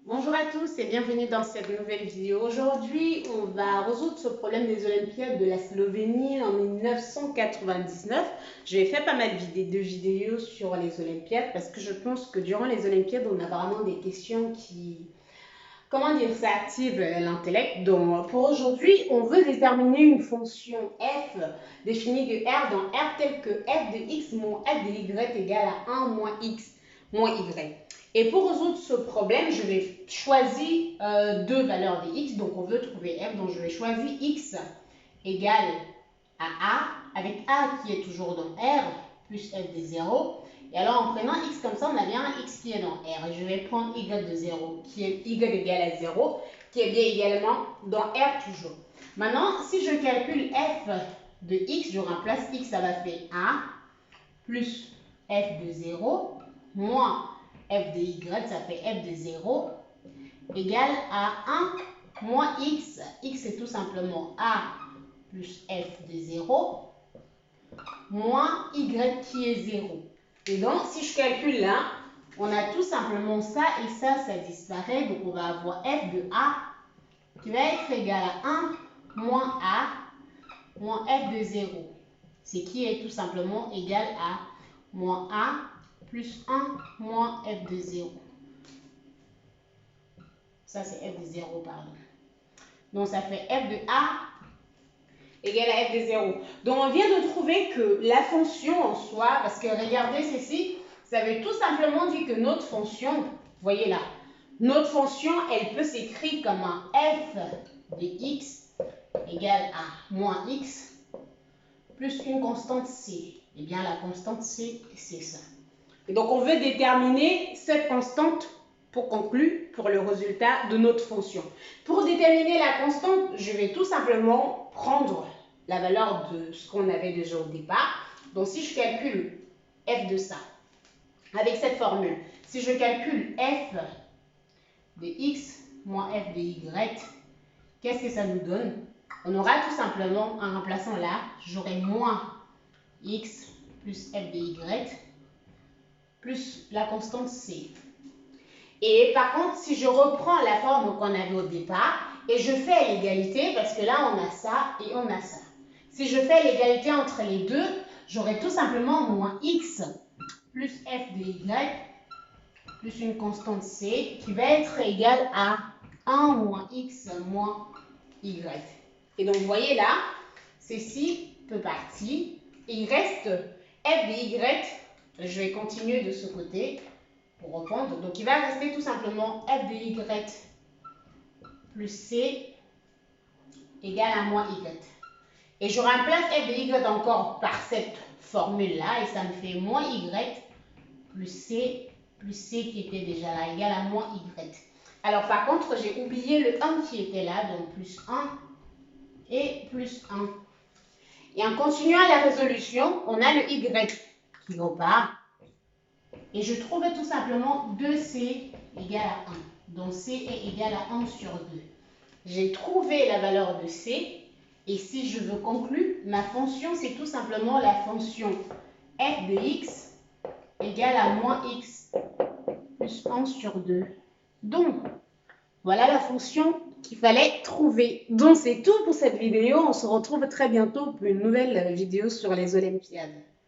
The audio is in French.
Bonjour à tous et bienvenue dans cette nouvelle vidéo. Aujourd'hui, on va résoudre ce problème des Olympiades de la Slovénie en 1999. Je vais faire pas mal de vidéos sur les Olympiades parce que je pense que durant les Olympiades, on a vraiment des questions qui, ça active l'intellect. Donc, pour aujourd'hui, on veut déterminer une fonction f définie de r dans R telle que f de x moins f de y égale à 1 moins x moins y. Et pour résoudre ce problème, je vais choisir deux valeurs de x. Donc, on veut trouver f. Donc, je vais choisir x égale à a, avec a qui est toujours dans R, plus f de 0. Et alors, en prenant x comme ça, on a bien un x qui est dans R. Et je vais prendre y de 0, qui est y égale à 0, qui est bien également dans R toujours. Maintenant, si je calcule f de x, je remplace x, ça va faire a, plus f de 0, moins f de y, ça fait f de 0, égale à 1 moins x. X, c'est tout simplement a plus f de 0, moins y qui est 0. Et donc, si je calcule là, on a tout simplement ça et ça disparaît. Donc, on va avoir f de a qui va être égal à 1 moins a moins f de 0. Ce qui est tout simplement égal à moins a plus 1 moins f de 0. Ça, c'est f de 0, pardon. Donc, ça fait f de a égale à f de 0. Donc, on vient de trouver que la fonction en soi, parce que regardez ceci, ça veut tout simplement dire que notre fonction, voyez là, notre fonction, elle peut s'écrire comme un f de x égale à moins x plus une constante c. Eh bien, la constante c, c'est ça. Et donc, on veut déterminer cette constante pour conclure pour le résultat de notre fonction. Pour déterminer la constante, je vais tout simplement prendre la valeur de ce qu'on avait déjà au départ. Donc, si je calcule f de ça, avec cette formule, si je calcule f de x moins f de y, qu'est-ce que ça nous donne? On aura tout simplement, en remplaçant là, j'aurai moins x plus f de y plus la constante c. Et par contre, si je reprends la forme qu'on avait au départ et je fais l'égalité, parce que là, on a ça et on a ça. Si je fais l'égalité entre les deux, j'aurai tout simplement moins x plus f de y plus une constante c qui va être égale à 1 moins x moins y. Et donc, vous voyez là, ceci peut partir. Et il reste f de y. Je vais continuer de ce côté pour reprendre. Donc, il va rester tout simplement f de y plus c égale à moins y. Et je remplace f de y encore par cette formule-là. Et ça me fait moins y plus c qui était déjà là, égale à moins y. Alors, par contre, j'ai oublié le 1 qui était là. Donc, plus 1 et plus 1. Et en continuant la résolution, on a le y qui repart. Et je trouve tout simplement 2c égale à 1. Donc, c est égal à 1 sur 2. J'ai trouvé la valeur de c. Et si je veux conclure, ma fonction, c'est tout simplement la fonction f de x égale à moins x plus 1 sur 2. Donc, voilà la fonction qu'il fallait trouver. Donc, c'est tout pour cette vidéo. On se retrouve très bientôt pour une nouvelle vidéo sur les Olympiades.